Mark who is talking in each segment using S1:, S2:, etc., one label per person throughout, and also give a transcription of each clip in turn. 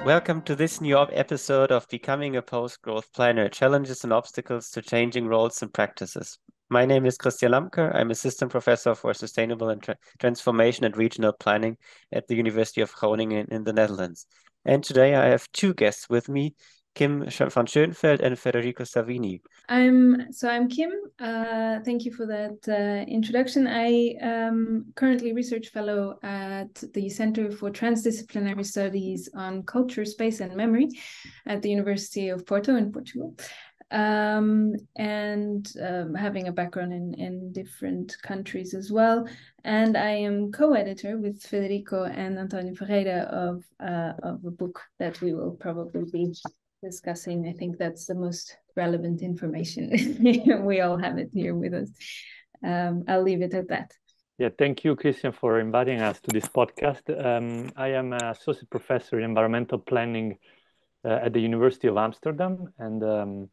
S1: Welcome to this new episode of Becoming a Post-Growth Planner, Challenges and Obstacles to Changing Roles and Practices. My name is Christian Lamker. I'm Assistant Professor for Sustainable and Transformation and Regional Planning at the University of Groningen in the Netherlands. And today I have two guests with me, Kim von Schönfeld and Federico Savini.
S2: I'm Kim. Thank you for that introduction. I am currently research fellow at the Center for Transdisciplinary Studies on Culture, Space and Memory at the University of Porto in Portugal. Having a background in different countries as well. And I am co-editor with Federico and Antonio Ferreira of a book that we will probably be discussing. I think that's the most relevant information. We all have it here with us. I'll leave it at that.
S3: Yeah, thank you, Christian, for inviting us to this podcast. I am an associate professor in environmental planning at the University of Amsterdam, and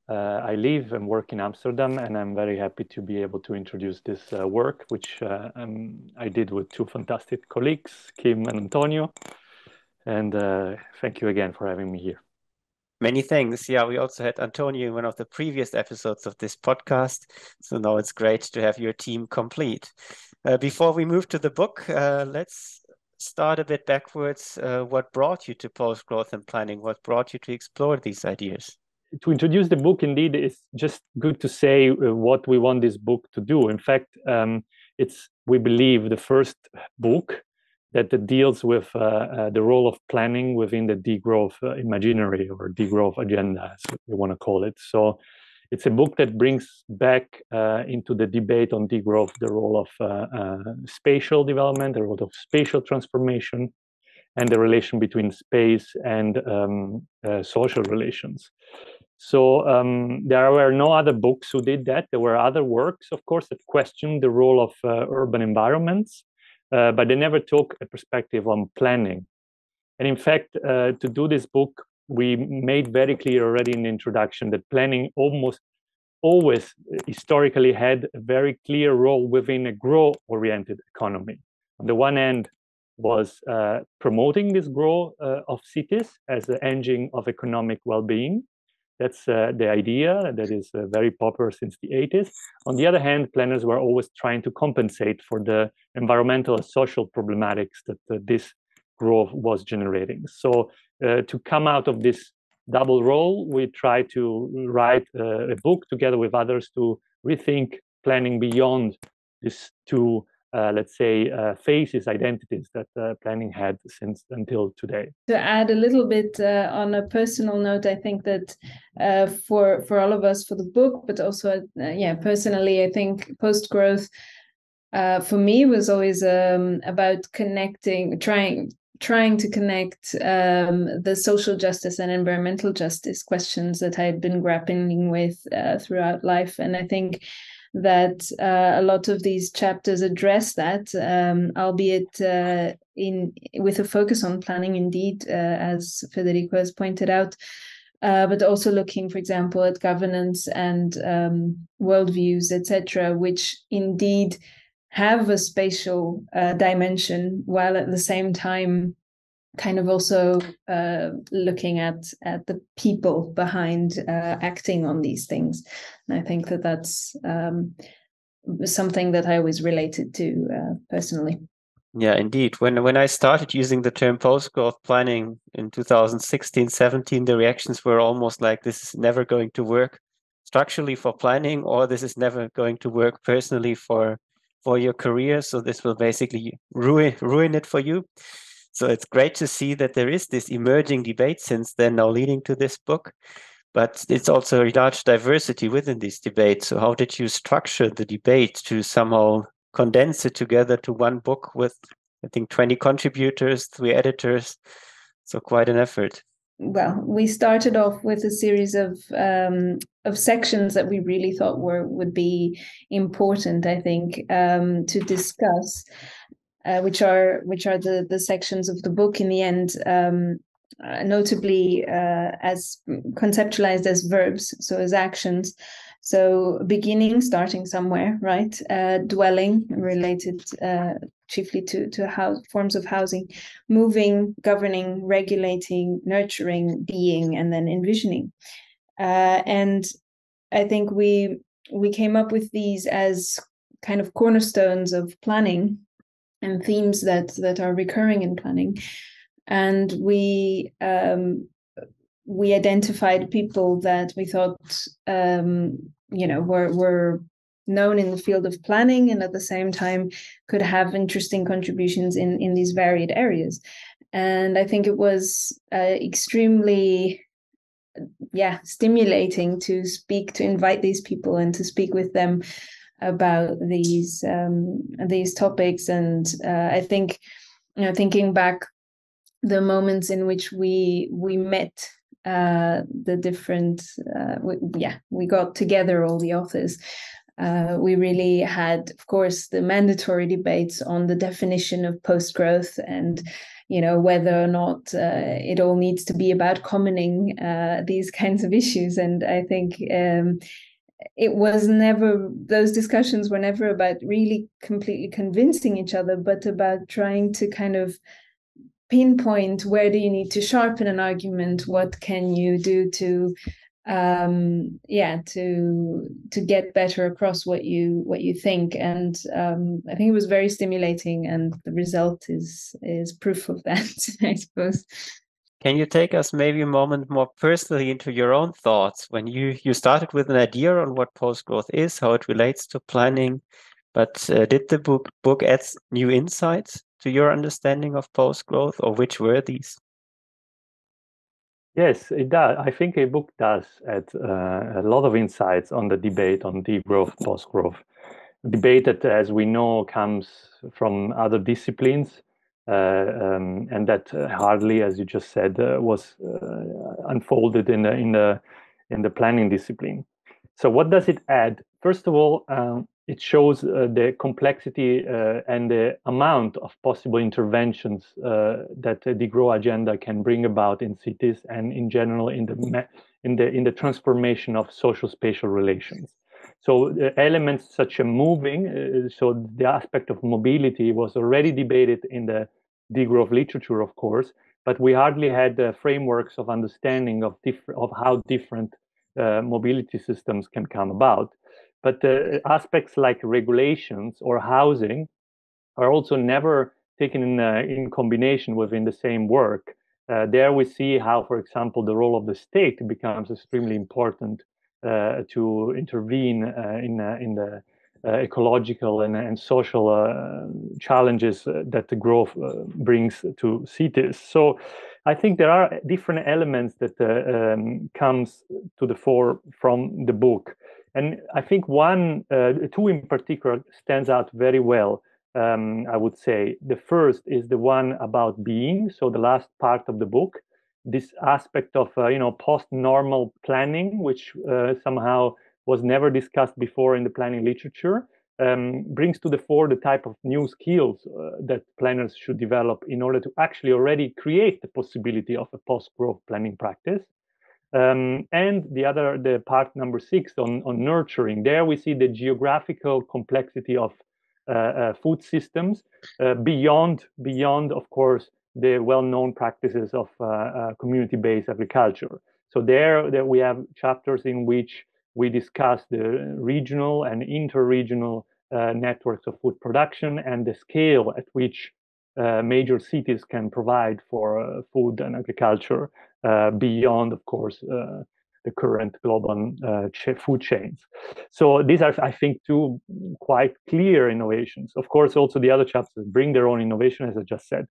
S3: I live and work in Amsterdam, and I'm very happy to be able to introduce this work, which I did with two fantastic colleagues, Kim and Antonio. And thank you again for having me here.
S1: Many thanks. Yeah, we also had Antonio in one of the previous episodes of this podcast. So now it's great to have your team complete. Before we move to the book, let's start a bit backwards. What brought you to post-growth and planning? What brought you to explore these ideas?
S3: To introduce the book, indeed, it's just good to say what we want this book to do. In fact, it's, we believe, the first book that deals with the role of planning within the degrowth imaginary or degrowth agenda, as we want to call it. So it's a book that brings back into the debate on degrowth the role of spatial development, the role of spatial transformation, and the relation between space and social relations. So there were no other books who did that. There were other works, of course, that questioned the role of urban environments, but they never took a perspective on planning. And in fact, to do this book, we made very clear already in the introduction that planning almost always historically had a very clear role within a growth-oriented economy. On the one hand, was promoting this growth of cities as the engine of economic well-being. That's the idea that is very popular since the 80s. On the other hand, planners were always trying to compensate for the environmental and social problematics that this growth was generating. So to come out of this double role, we try to write a book together with others to rethink planning beyond these two let's say, phases, identities that planning had since until today.
S2: To add a little bit on a personal note, I think that for all of us, for the book, but also, personally, I think post-growth for me was always about connecting, trying to connect the social justice and environmental justice questions that I've been grappling with throughout life. And I think that a lot of these chapters address that, albeit with a focus on planning, indeed, as Federico has pointed out, but also looking, for example, at governance and worldviews, etc., which indeed have a spatial dimension, while at the same time kind of also looking at the people behind acting on these things. And I think that that's something that I always related to personally.
S1: Yeah, indeed. When I started using the term post-growth planning in 2016, 17, the reactions were almost like, this is never going to work structurally for planning, or this is never going to work personally for your career. So this will basically ruin it for you. So it's great to see that there is this emerging debate since then, now leading to this book. But it's also a large diversity within this debate. So how did you structure the debate to somehow condense it together to one book with, I think, 20 contributors, 3 editors? So quite an effort.
S2: Well, we started off with a series of sections that we really thought would be important, I think, to discuss. Which are the sections of the book in the end, notably as conceptualized as verbs, so as actions. So beginning, starting somewhere, right? Dwelling, related chiefly to forms of housing, moving, governing, regulating, nurturing, being, and then envisioning. And I think we came up with these as kind of cornerstones of planning and themes that are recurring in planning. And we identified people that we thought were known in the field of planning, and at the same time could have interesting contributions in these varied areas. And I think it was extremely stimulating to invite these people and to speak with them about these topics. And I think, thinking back, the moments in which we met the different we got together, all the authors. We really had, of course, the mandatory debates on the definition of post-growth and whether or not it all needs to be about commoning these kinds of issues. And I think it was never, those discussions were never about really completely convincing each other, but about trying to kind of pinpoint where do you need to sharpen an argument, what can you do to get better across what you think. And I think it was very stimulating, and the result is proof of that, I suppose.
S1: Can you take us maybe a moment more personally into your own thoughts when you started with an idea on what post-growth is, how it relates to planning, but did the book add new insights to your understanding of post-growth, or which were these?
S3: Yes, it does. I think a book does add a lot of insights on the debate on degrowth, post-growth. Debate that, as we know, comes from other disciplines, and that hardly, as you just said, was unfolded in the planning discipline. So, what does it add? First of all, it shows the complexity and the amount of possible interventions that the degrowth agenda can bring about in cities and in general in the transformation of social spatial relations. So elements such as moving, so the aspect of mobility was already debated in the degrowth literature, of course, but we hardly had frameworks of understanding of how different mobility systems can come about. But aspects like regulations or housing are also never taken in combination within the same work. There we see how, for example, the role of the state becomes extremely important to intervene in the ecological and social challenges that the growth brings to cities. So I think there are different elements that comes to the fore from the book. And I think two in particular stands out very well. I would say the first is the one about being. So the last part of the book, this aspect of post-normal planning, which somehow was never discussed before in the planning literature, brings to the fore the type of new skills that planners should develop in order to actually already create the possibility of a post-growth planning practice. And the part number 6 on nurturing. There we see the geographical complexity of food systems beyond, of course, the well-known practices of community-based agriculture. So there we have chapters in which we discuss the regional and inter-regional networks of food production and the scale at which major cities can provide for food and agriculture beyond, of course, the current global food chains. So these are, I think, two quite clear innovations. Of course, also the other chapters bring their own innovation, as I just said.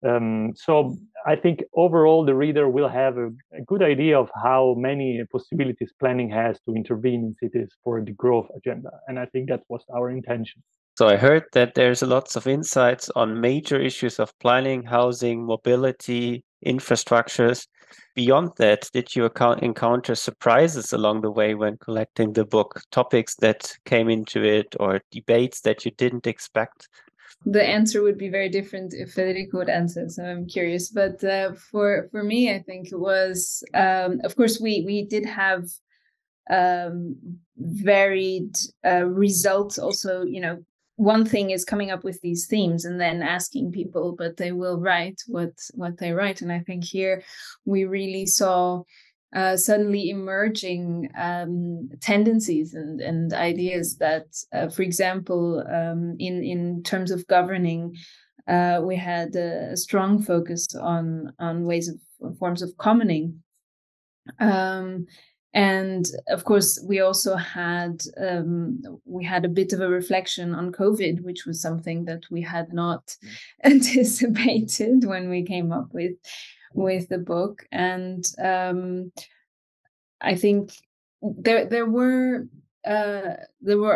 S3: So I think overall the reader will have a good idea of how many possibilities planning has to intervene in cities for the growth agenda. And I think that was our intention.
S1: So I heard that there's lots of insights on major issues of planning, housing, mobility, infrastructures. Beyond that, did you encounter surprises along the way when collecting the book? Topics that came into it or debates that you didn't expect?
S2: The answer would be very different if Federico would answer, so I'm curious. But for me, I think it was, of course, we did have varied results. Also, one thing is coming up with these themes and then asking people, but they will write what they write. And I think here we really saw suddenly emerging tendencies and ideas that, for example, in terms of governing, we had a strong focus on forms of commoning. And of course, we also had a bit of a reflection on COVID, which was something that we had not anticipated when we came up with the book. And I think there were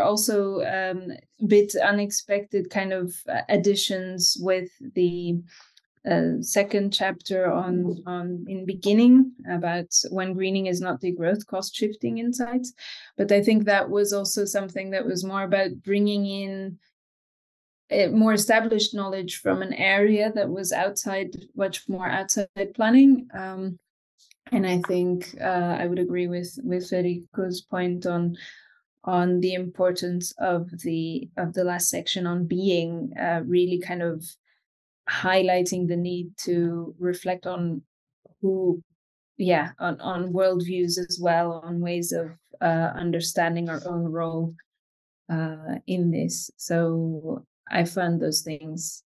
S2: also a bit unexpected kind of additions with the second chapter in beginning about when greening is not degrowth, cost shifting insights. But I think that was also something that was more about bringing in more established knowledge from an area that was much more outside planning. And I think I would agree with Federico's point on the importance of the last section on being, really kind of highlighting the need to reflect on on worldviews as well, on ways of understanding our own role in this. So I found those things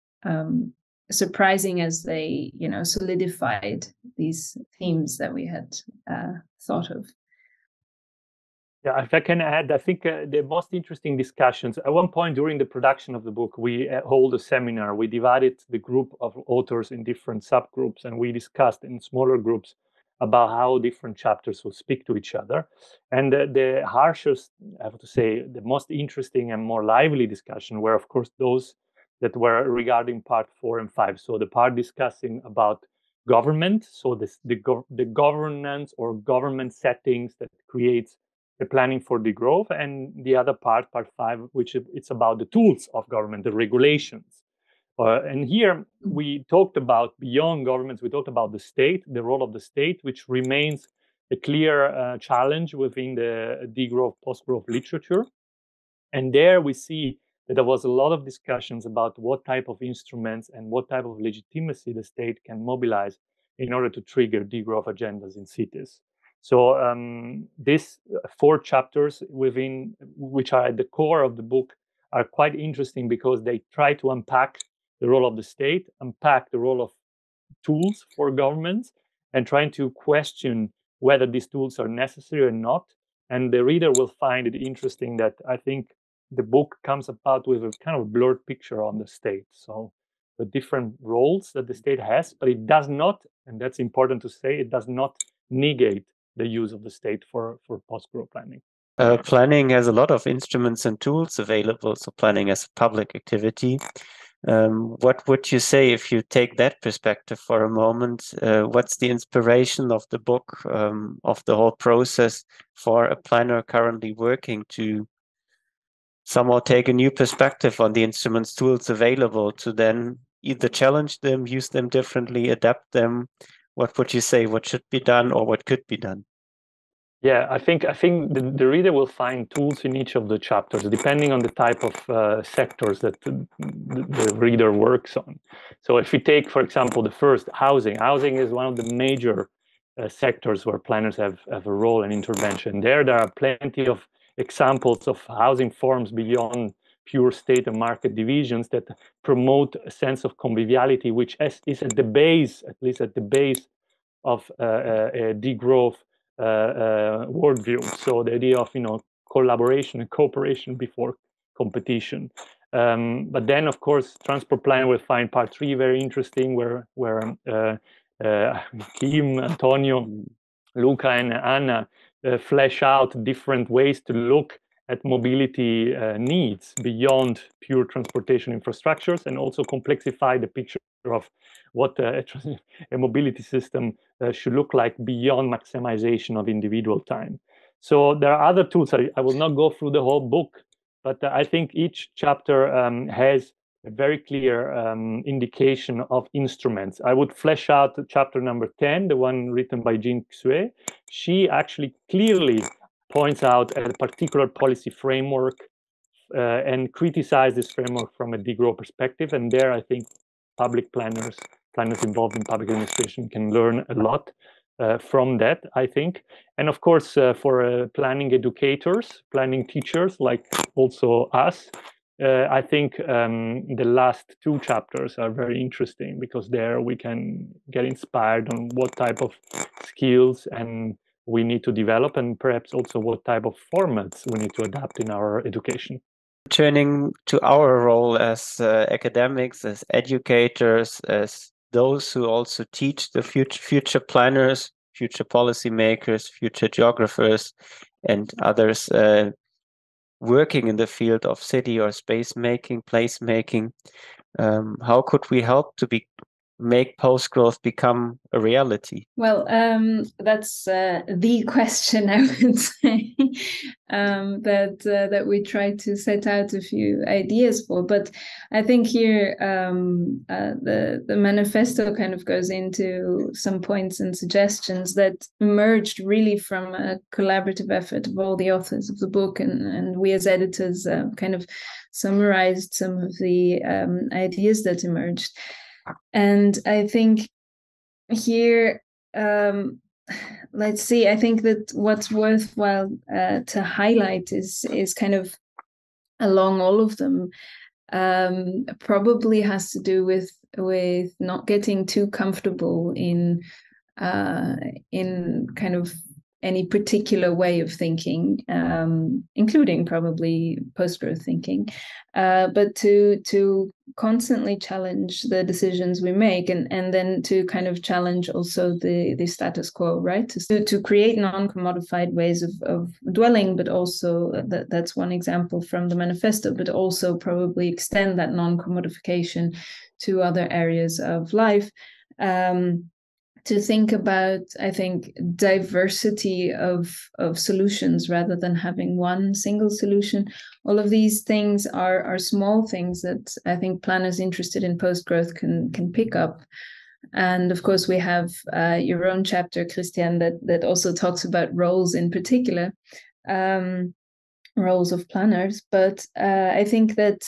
S2: surprising as they, solidified these themes that we had thought of.
S3: Yeah, if I can add, I think the most interesting discussions, at one point during the production of the book, we hold a seminar. We divided the group of authors in different subgroups, and we discussed in smaller groups about how different chapters will speak to each other. And the harshest, I have to say, the most interesting and more lively discussion were, of course, those that were regarding part 4 and 5. So the part discussing about government, so the governance or government settings that creates the planning for degrowth, and the other part 5, which it's about the tools of government, the regulations. And here we talked about beyond governments, we talked about the state, the role of the state, which remains a clear challenge within the degrowth, post-growth literature. And there we see that there was a lot of discussions about what type of instruments and what type of legitimacy the state can mobilize in order to trigger degrowth agendas in cities. So these 4 chapters within, which are at the core of the book, are quite interesting because they try to unpack the role of the state, unpack the role of tools for governments, and trying to question whether these tools are necessary or not. And the reader will find it interesting that I think the book comes about with a kind of blurred picture on the state. So the different roles that the state has, but it does not, and that's important to say, it does not negate the use of the state for post-growth planning.
S1: Planning has a lot of instruments and tools available, so planning as a public activity. What would you say if you take that perspective for a moment? What's the inspiration of the book, of the whole process for a planner currently working to somehow take a new perspective on the instruments, tools available to then either challenge them, use them differently, adapt them? What would you say? What should be done or what could be done?
S3: Yeah, I think the reader will find tools in each of the chapters, depending on the type of sectors that the reader works on. So if we take, for example, the first, housing. Housing is one of the major sectors where planners have a role and intervention. There are plenty of examples of housing forms beyond pure state and market divisions that promote a sense of conviviality, which is at the base, at least at the base of degrowth worldview. So the idea of collaboration and cooperation before competition. But then, of course, transport plan will find part 3 very interesting, where Kim, Antonio, Luca, and Anna flesh out different ways to look at mobility needs beyond pure transportation infrastructures, and also complexify the picture of what a mobility system should look like beyond maximization of individual time. So there are other tools. I will not go through the whole book, but I think each chapter has a very clear indication of instruments. I would flesh out chapter number 10, the one written by Jean Xue. She actually clearly points out a particular policy framework and criticize this framework from a degrowth perspective. And there, I think public planners involved in public administration can learn a lot from that, I think. And of course, for planning educators, planning teachers, like also us, I think the last two chapters are very interesting, because there we can get inspired on what type of skills and we need to develop, and perhaps also what type of formats we need to adapt in our education.
S1: Turning to our role as academics, as educators, as those who also teach the future planners, future policymakers, future geographers, and others working in the field of city or space making, place making, how could we help to make post-growth become a reality?
S2: Well, that's the question, I would say, that we try to set out a few ideas for. But I think here the manifesto kind of goes into some points and suggestions that emerged really from a collaborative effort of all the authors of the book, and we as editors kind of summarized some of the ideas that emerged. And I think here, let's see, I think that what's worthwhile to highlight is kind of along all of them, probably has to do with not getting too comfortable in kind of any particular way of thinking, including probably post-growth thinking, but to constantly challenge the decisions we make, and then to kind of challenge also the status quo, right? To create non-commodified ways of dwelling, but also that's one example from the manifesto, but also probably extend that non-commodification to other areas of life. To think about, I think, diversity of solutions rather than having one single solution. All of these things are small things that I think planners interested in post-growth can pick up. And of course, we have your own chapter, Christian, that also talks about roles in particular, roles of planners. But I think that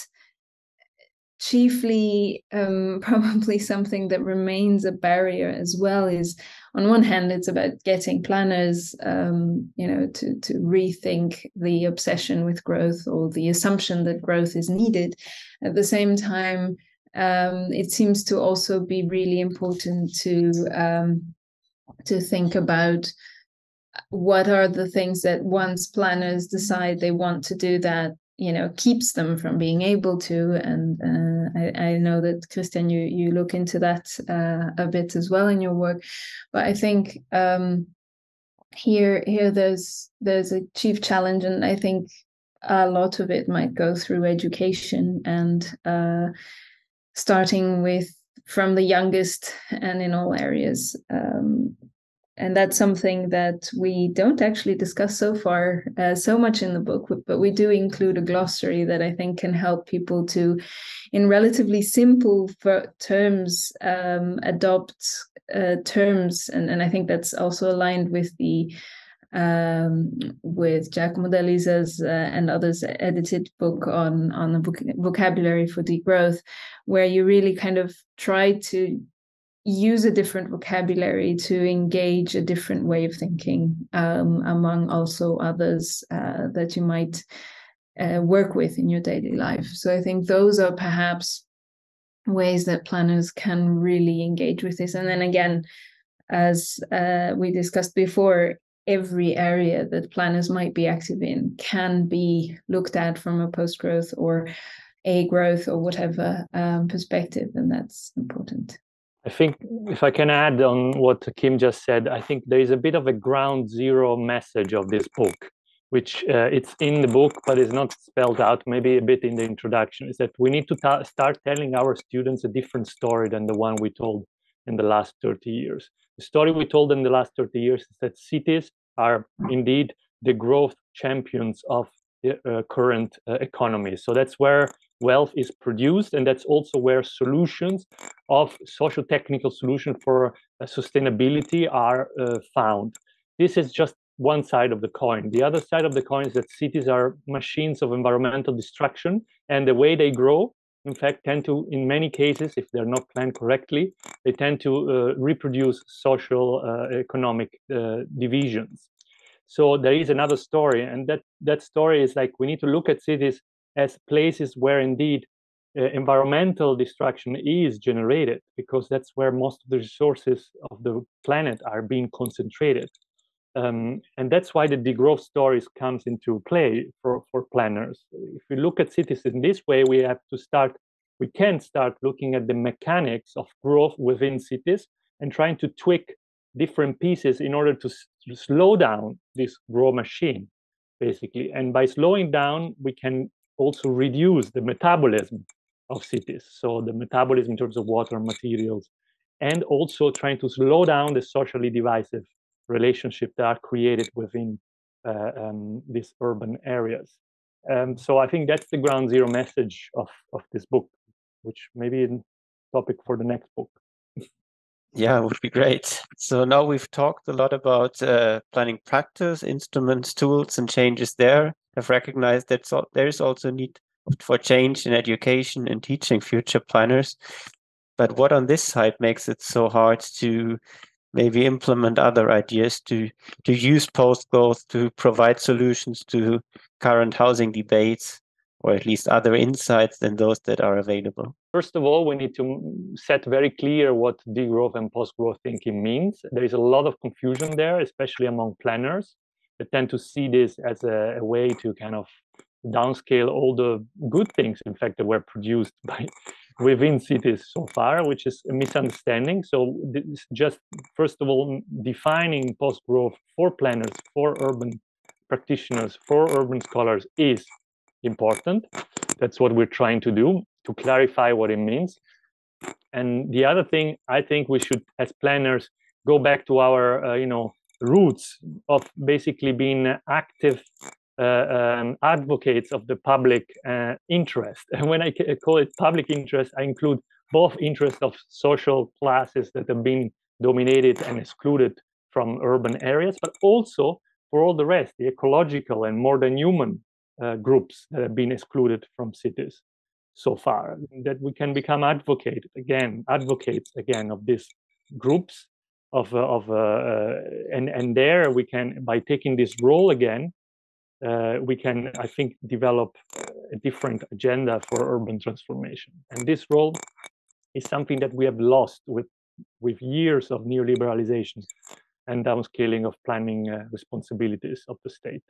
S2: chiefly probably something that remains a barrier as well is, on one hand, it's about getting planners to rethink the obsession with growth or the assumption that growth is needed. At the same time, it seems to also be really important to think about what are the things that once planners decide they want to do that, keeps them from being able to. And I know that, Christian, you look into that a bit as well in your work. But I think here there's a chief challenge, and I think a lot of it might go through education, and starting from the youngest and in all areas. And that's something that we don't actually discuss so far so much in the book, but we do include a glossary that I think can help people to, in relatively simple terms, adopt terms. And I think that's also aligned with with Giacomo D'Alisa's and others' edited book on the vocabulary for degrowth, where you really kind of try to use a different vocabulary to engage a different way of thinking among also others that you might work with in your daily life. So I think those are perhaps ways that planners can really engage with this. And then again, as we discussed before, every area that planners might be active in can be looked at from a post-growth or a growth or whatever perspective, and that's important.
S3: I think if I can add on what Kim just said, I think there is a bit of a ground zero message of this book, which it's in the book, but it's not spelled out, maybe a bit in the introduction, is that we need to start telling our students a different story than the one we told in the last 30 years. The story we told in the last 30 years is that cities are indeed the growth champions of the current economy. So that's where wealth is produced, and that's also where solutions of socio-technical solutions for sustainability are found. This is just one side of the coin. The other side of the coin is that cities are machines of environmental destruction, and the way they grow, in fact, tend to, in many cases, if they're not planned correctly, they tend to reproduce social, economic divisions. So there is another story, and that story is like, we need to look at cities as places where indeed environmental destruction is generated, because that's where most of the resources of the planet are being concentrated. And that's why the degrowth stories comes into play for planners. If we look at cities in this way, we can start looking at the mechanics of growth within cities and trying to tweak different pieces in order to slow down this growth machine, basically. And by slowing down, we can also reduce the metabolism of cities. So the metabolism in terms of water and materials, and also trying to slow down the socially divisive relationships that are created within these urban areas. So I think that's the ground zero message of this book, which may be a topic for the next book.
S1: Yeah, it would be great. So now we've talked a lot about planning practice, instruments, tools, and changes there. I've recognized that there is also a need for change in education and teaching future planners. But what on this side makes it so hard to maybe implement other ideas to use post-growth to provide solutions to current housing debates, or at least other insights than those that are available?
S3: First of all, we need to set very clear what degrowth and post-growth thinking means. There is a lot of confusion there, especially among planners that tend to see this as a way to kind of downscale all the good things, in fact, that were produced within cities so far, which is a misunderstanding. So this just, first of all, defining post-growth for planners, for urban practitioners, for urban scholars is important. That's what we're trying to do, to clarify what it means. And the other thing, I think we should, as planners, go back to our roots of basically being active advocates of the public interest. And when I call it public interest, I include both interests of social classes that have been dominated and excluded from urban areas, but also for all the rest, the ecological and more than human groups that have been excluded from cities so far, that we can become advocates again of these groups and there we can, by taking this role again, we can, I think, develop a different agenda for urban transformation. And this role is something that we have lost with years of neoliberalization and downscaling of planning responsibilities of the state.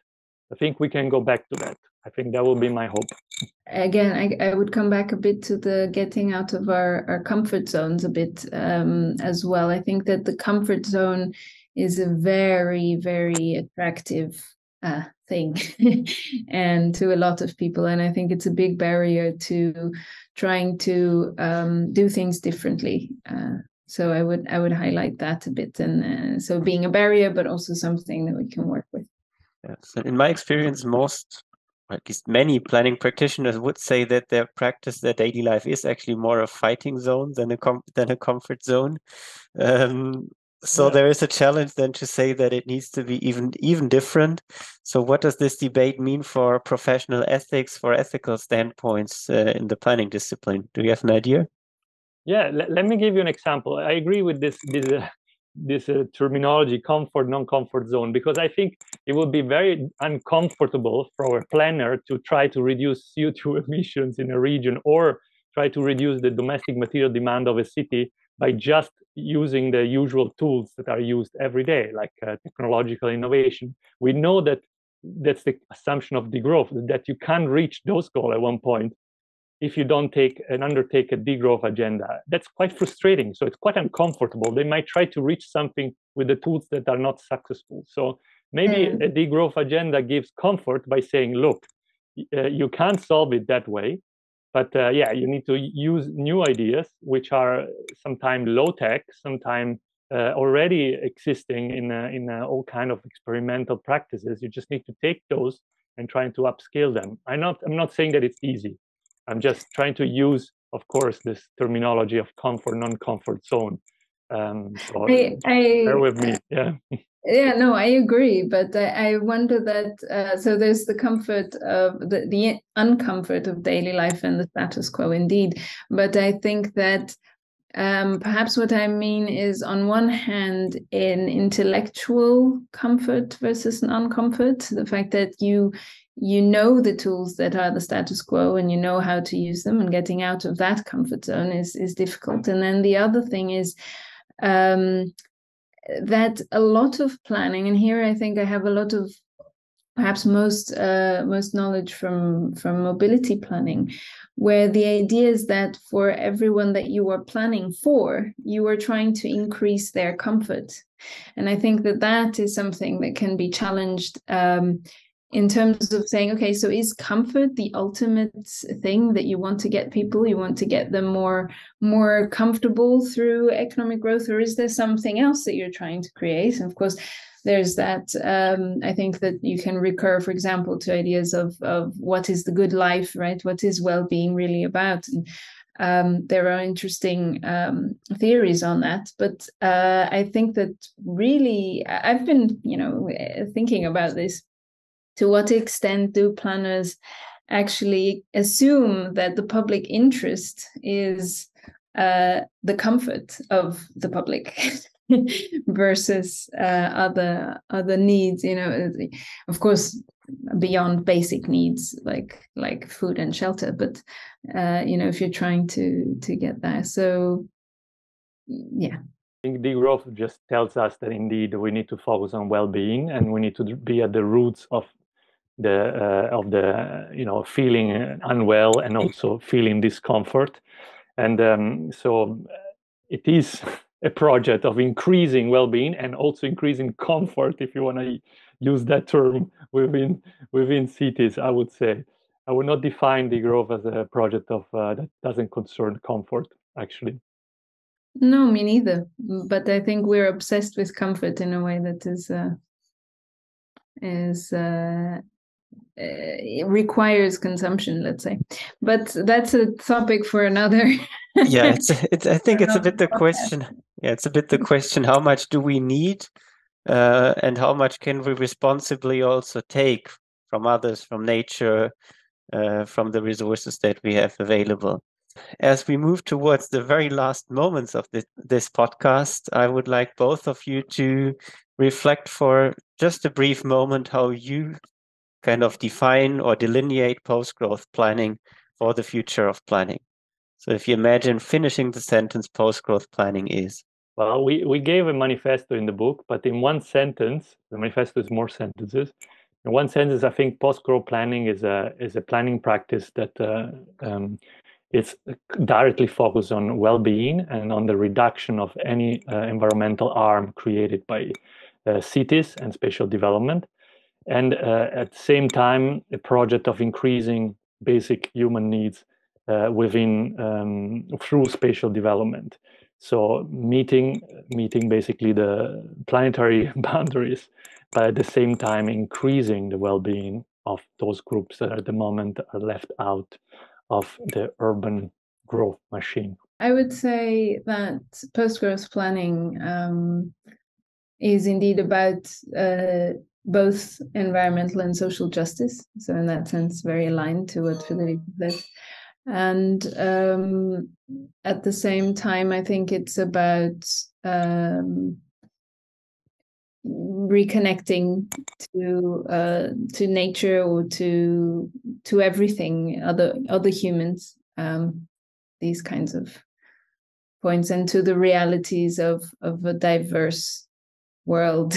S3: I think we can go back to that. I think that will be my hope.
S2: Again, I would come back a bit to the getting out of our comfort zones a bit as well. I think that the comfort zone is a very, very attractive thing and to a lot of people. And I think it's a big barrier to trying to do things differently. So I would highlight that a bit. And so being a barrier, but also something that we can work with.
S1: Yes. In my experience, most, or at least many planning practitioners would say that their practice, their daily life is actually more a fighting zone than a comfort zone. So there is a challenge then to say that it needs to be even different. So what does this debate mean for professional ethics, for ethical standpoints in the planning discipline? Do you have an idea?
S3: Yeah, let me give you an example. I agree with this terminology, comfort, non-comfort zone, because I think it would be very uncomfortable for a planner to try to reduce CO2 emissions in a region or try to reduce the domestic material demand of a city by just using the usual tools that are used every day, like technological innovation. We know that that's the assumption of degrowth, that you can't reach those goals at one point if you don't undertake a degrowth agenda. That's quite frustrating. So it's quite uncomfortable. They might try to reach something with the tools that are not successful. So maybe a degrowth agenda gives comfort by saying, look, you can't solve it that way. But yeah, you need to use new ideas, which are sometimes low-tech, sometimes already existing in all kind of experimental practices. You just need to take those and trying to upscale them. I'm not saying that it's easy. I'm just trying to use, of course, this terminology of comfort, non-comfort zone. So bear with me. Yeah.
S2: Yeah, no, I agree, but I wonder that so there's the comfort of the uncomfort of daily life and the status quo, indeed. But I think that perhaps what I mean is, on one hand, in intellectual comfort versus non-comfort, the fact that you know the tools that are the status quo and you know how to use them, and getting out of that comfort zone is difficult. And then the other thing is that a lot of planning, and here I think I have a lot of perhaps most knowledge from mobility planning, where the idea is that for everyone that you are planning for, you are trying to increase their comfort. And I think that is something that can be challenged in terms of saying, okay, so is comfort the ultimate thing that you want to get people? You want to get them more comfortable through economic growth, or is there something else that you're trying to create? And of course, there's that. I think that you can recur, for example, to ideas of what is the good life, right? What is well-being really about? And there are interesting theories on that, but I think that really, I've been, thinking about this. To what extent do planners actually assume that the public interest is the comfort of the public versus other needs? Of course, beyond basic needs like food and shelter, but if you're trying to get there, so yeah.
S3: I think degrowth just tells us that indeed we need to focus on well-being, and we need to be at the roots of the feeling unwell and also feeling discomfort. And so it is a project of increasing well-being and also increasing comfort, if you want to use that term within cities. I would say I would not define degrowth as a project of that doesn't concern comfort, actually.
S2: No, me neither. But I think we're obsessed with comfort in a way that it requires consumption, let's say. But that's a topic for another.
S1: Yeah, I think it's a bit the question. Yeah, it's a bit the question: how much do we need, and how much can we responsibly also take from others, from nature, from the resources that we have available? As we move towards the very last moments of this podcast, I would like both of you to reflect for just a brief moment how you kind of define or delineate post-growth planning for the future of planning. So if you imagine finishing the sentence, post-growth planning is.
S3: Well, we gave a manifesto in the book, but in one sentence, the manifesto is more sentences. In one sentence, I think post-growth planning is a planning practice that it's directly focused on well-being and on the reduction of any environmental harm created by cities and spatial development. And at the same time, a project of increasing basic human needs through spatial development. So meeting basically the planetary boundaries, but at the same time increasing the well-being of those groups that at the moment are left out of the urban growth machine.
S2: I would say that post-growth planning is indeed about both environmental and social justice. So in that sense, very aligned to what Federico said. And at the same time, I think it's about reconnecting to nature, or to everything, other humans, these kinds of points, and to the realities of a diverse world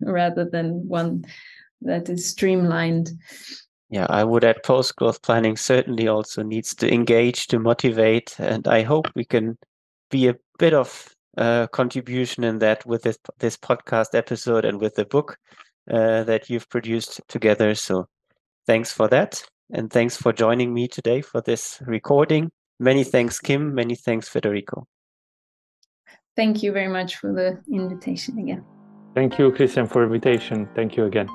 S2: rather than one that is streamlined.
S1: Yeah, I would add post-growth planning certainly also needs to engage, to motivate, and I hope we can be a bit of contribution in that with this podcast episode and with the book that you've produced together. So thanks for that, and thanks for joining me today for this recording. Many thanks, Kim. Many thanks, Federico.
S2: Thank you very much for the invitation again.
S3: Thank you, Christian, for the invitation. Thank you again.